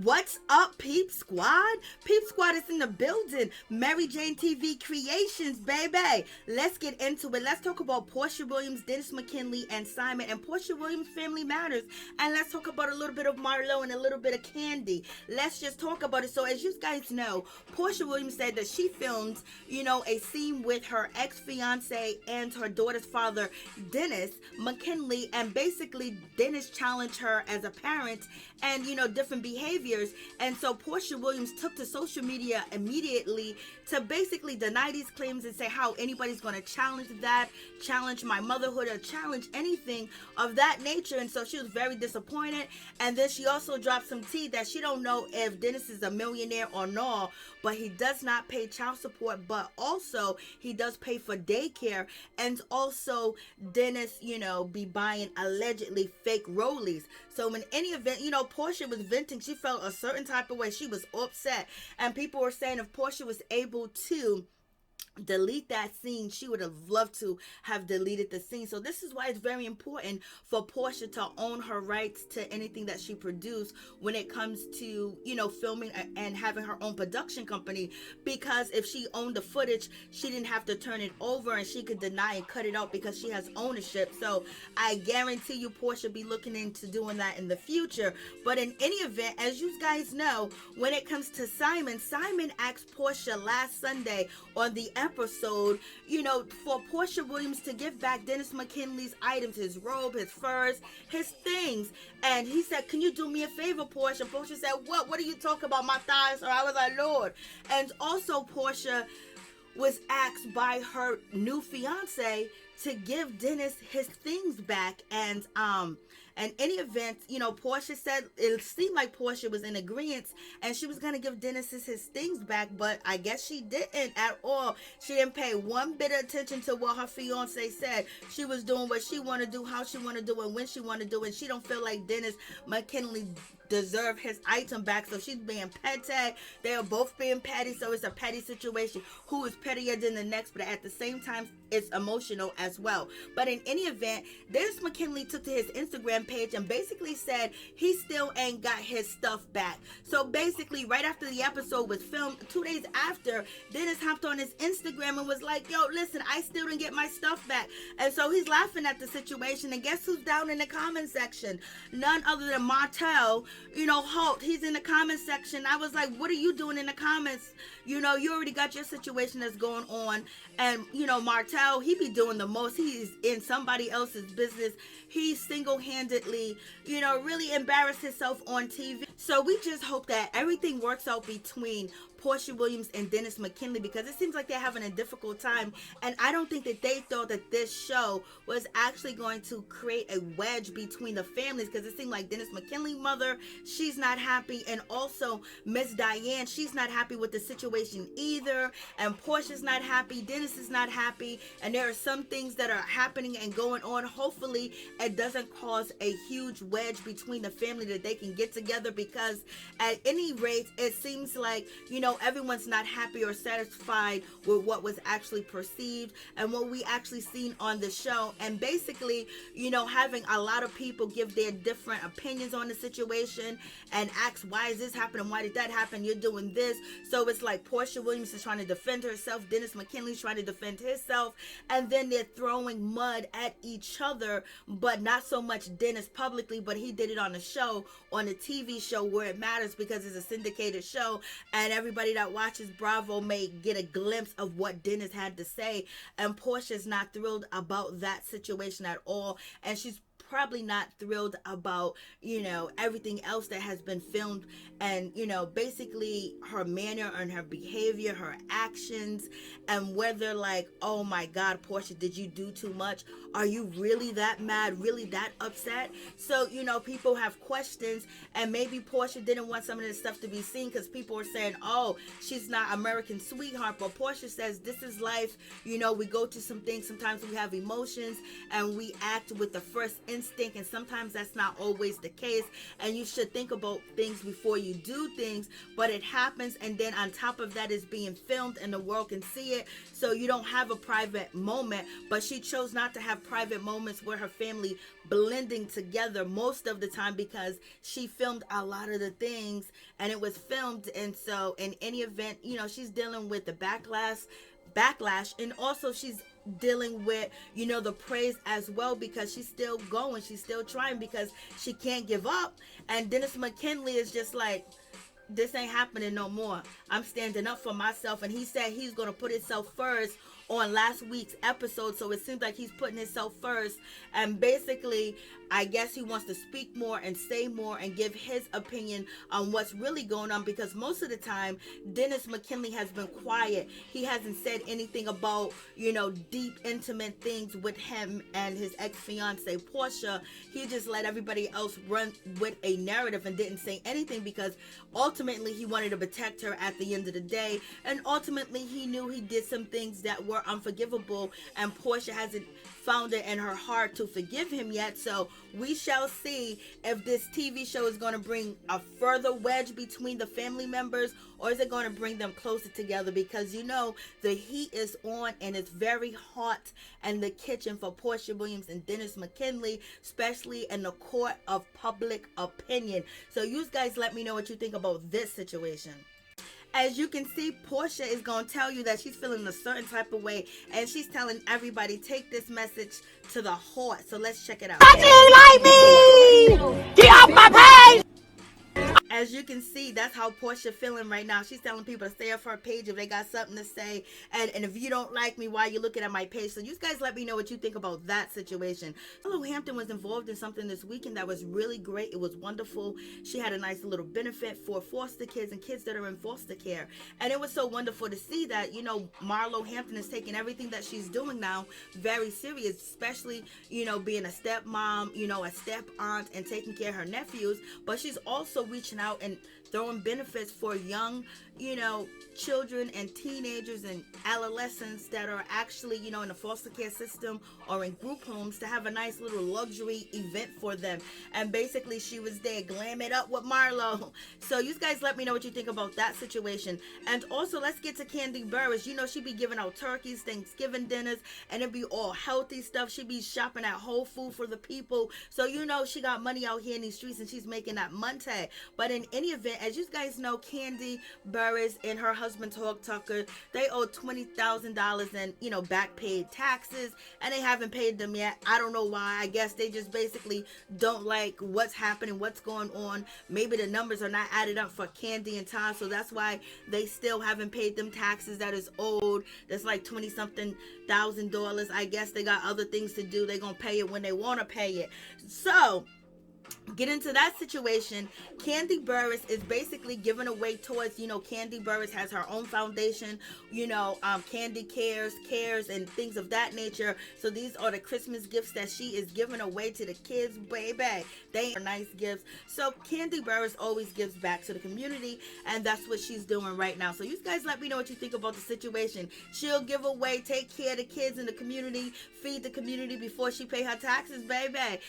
What's up, Peep Squad? Peep Squad is in the building. Maryjanetv Creations, baby. Let's get into it. Let's talk about Porsha Williams, Dennis McKinley, and Simon, and Porsha Williams Family Matters. And let's talk about a little bit of Marlo and a little bit of Kandi. Let's just talk about it. So as you guys know, Porsha Williams said that she filmed, a scene with her ex-fiance and her daughter's father, Dennis McKinley, and basically Dennis challenged her as a parent and, different behaviors. And so Porsha Williams took to social media immediately to basically deny these claims and say how anybody's going to challenge my motherhood, or challenge anything of that nature. And so she was very disappointed. And then she also dropped some tea that she don't know if Dennis is a millionaire or not, but he does not pay child support, but also he does pay for daycare. And also Dennis, be buying allegedly fake rollies. So in any event, Porsha was venting. She felt a certain type of way. She was upset. And people were saying if Porsha was able to delete that scene, she would have loved to have deleted the scene. So this is why it's very important for Porsha to own her rights to anything that she produced when it comes to, filming and having her own production company, because if she owned the footage, she didn't have to turn it over and she could deny and cut it out because she has ownership. So I guarantee you Porsha be looking into doing that in the future. But in any event, as you guys know, when it comes to Simon asked Porsha last Sunday on the episode, for Porsha Williams to give back Dennis McKinley's items, his robe, his furs, his things. And he said, can you do me a favor, Porsha? Porsha said, what are you talking about, my thighs? Or I was like, Lord. And also Porsha was asked by her new fiance to give Dennis his things back. And in any event, Porsha said it seemed like Porsha was in agreement and she was going to give Dennis his things back, but I guess she didn't at all. She didn't pay one bit of attention to what her fiance said. She was doing what she want to do, how she want to do it, when she want to do it. She don't feel like Dennis McKinley deserve his item back, so she's being petty. They are both being petty, so it's a petty situation. Who is pettier than the next? But at the same time, it's emotional as well. But in any event, Dennis McKinley took to his Instagram page and basically said he still ain't got his stuff back. So basically, right after the episode was filmed, 2 days after, Dennis hopped on his Instagram and was like, yo, listen, I still didn't get my stuff back. And so he's laughing at the situation, and guess who's down in the comment section? None other than Martell, Holt. He's in the comment section. I was like, what are you doing in the comments? You already got your situation that's going on. And, Martell, he be doing the most. He's in somebody else's business. He single-handedly, really embarrassed himself on TV. So we just hope that everything works out between Porsha Williams and Dennis McKinley, because it seems like they're having a difficult time, and I don't think that they thought that this show was actually going to create a wedge between the families, because it seemed like Dennis McKinley's mother, she's not happy, and also Miss Diane, she's not happy with the situation either, and Porsha's not happy, Dennis is not happy, and there are some things that are happening and going on. Hopefully it doesn't cause a huge wedge between the family, that they can get together, because at any rate it seems like everyone's not happy or satisfied with what was actually perceived and what we actually seen on the show. And basically, having a lot of people give their different opinions on the situation and ask, why is this happening? Why did that happen? You're doing this. So it's like Porsha Williams is trying to defend herself. Dennis McKinley's trying to defend himself. And then they're throwing mud at each other, but not so much Dennis publicly, but he did it on the show, on the TV show where it matters, because it's a syndicated show and everybody that watches Bravo may get a glimpse of what Dennis had to say. And Porsha's not thrilled about that situation at all, and she's probably not thrilled about everything else that has been filmed, and basically her manner and her behavior, her actions, and whether like, oh my God, Porsha, did you do too much? Are you really that mad, really that upset? So people have questions, and maybe Porsha didn't want some of this stuff to be seen, because people are saying, oh, she's not American sweetheart. But Porsha says this is life. We go through some things, sometimes we have emotions and we act with the first instinct instinct, and sometimes that's not always the case, and you should think about things before you do things, but it happens, and then on top of that is being filmed and the world can see it, so you don't have a private moment. But she chose not to have private moments with her family blending together most of the time, because she filmed a lot of the things and it was filmed. And so in any event, you know, she's dealing with the backlash, and also she's dealing with, you know, the praise as well, because she's still going, she's still trying, because she can't give up. And Dennis McKinley is just like, this ain't happening no more. I'm standing up for myself. And he said he's going to put himself first on last week's episode, so it seems like he's putting himself first, and basically I guess he wants to speak more and say more and give his opinion on what's really going on, because most of the time Dennis McKinley has been quiet. He hasn't said anything about, you know, deep intimate things with him and his ex-fiance Porsha. He just let everybody else run with a narrative and didn't say anything, because ultimately he wanted to protect her at the end of the day, and ultimately he knew he did some things that were unforgivable, and Porsha hasn't found it in her heart to forgive him yet. So we shall see if this TV show is going to bring a further wedge between the family members, or is it going to bring them closer together, because you know the heat is on and it's very hot in the kitchen for Porsha Williams and Dennis McKinley, especially in the court of public opinion. So you guys let me know what you think about this situation. As you can see, Porsha is going to tell you that she's feeling a certain type of way, and she's telling everybody, take this message to the heart. So let's check it out. Like me! Get off my page! As you can see, that's how Porsha feeling right now. She's telling people to stay off her page if they got something to say, and if you don't like me, why are you looking at my page? So you guys let me know what you think about that situation. Hampton was involved in something this weekend that was really great. It was wonderful. She had a nice little benefit for foster kids and kids that are in foster care, and it was so wonderful to see that, you know, Marlo Hampton is taking everything that she's doing now very serious, especially, you know, being a stepmom, you know, a step aunt, and taking care of her nephews. But she's also reaching out and throwing benefits for young, you know, children and teenagers and adolescents that are actually, you know, in the foster care system or in group homes, to have a nice little luxury event for them. And basically she was there, glam it up with Marlo. So you guys let me know what you think about that situation. And also let's get to Kandi Burruss. You know, she be giving out turkeys, Thanksgiving dinners, and it be all healthy stuff. She be shopping at Whole Foods for the people. So you know she got money out here in these streets, and she's making that money. But in any event, as you guys know, Kandi Burruss and her husband Holt Tucker, they owe $20,000 in, you know, back paid taxes, and they haven't paid them yet. I don't know why. I guess they just basically don't like what's happening, what's going on. Maybe the numbers are not added up for Kandi and Tom, so that's why they still haven't paid them taxes that is owed. That's like $20-something thousand. I guess they got other things to do. They're gonna pay it when they want to pay it. So get into that situation. Kandi Burruss is basically giving away toys. You know, Kandi Burruss has her own foundation, you know, Kandi Cares and things of that nature. So these are the Christmas gifts that she is giving away to the kids, baby. They are nice gifts. So Kandi Burruss always gives back to the community, and that's what she's doing right now. So you guys let me know what you think about the situation. She'll give away, take care of the kids in the community, feed the community before she pay her taxes, baby.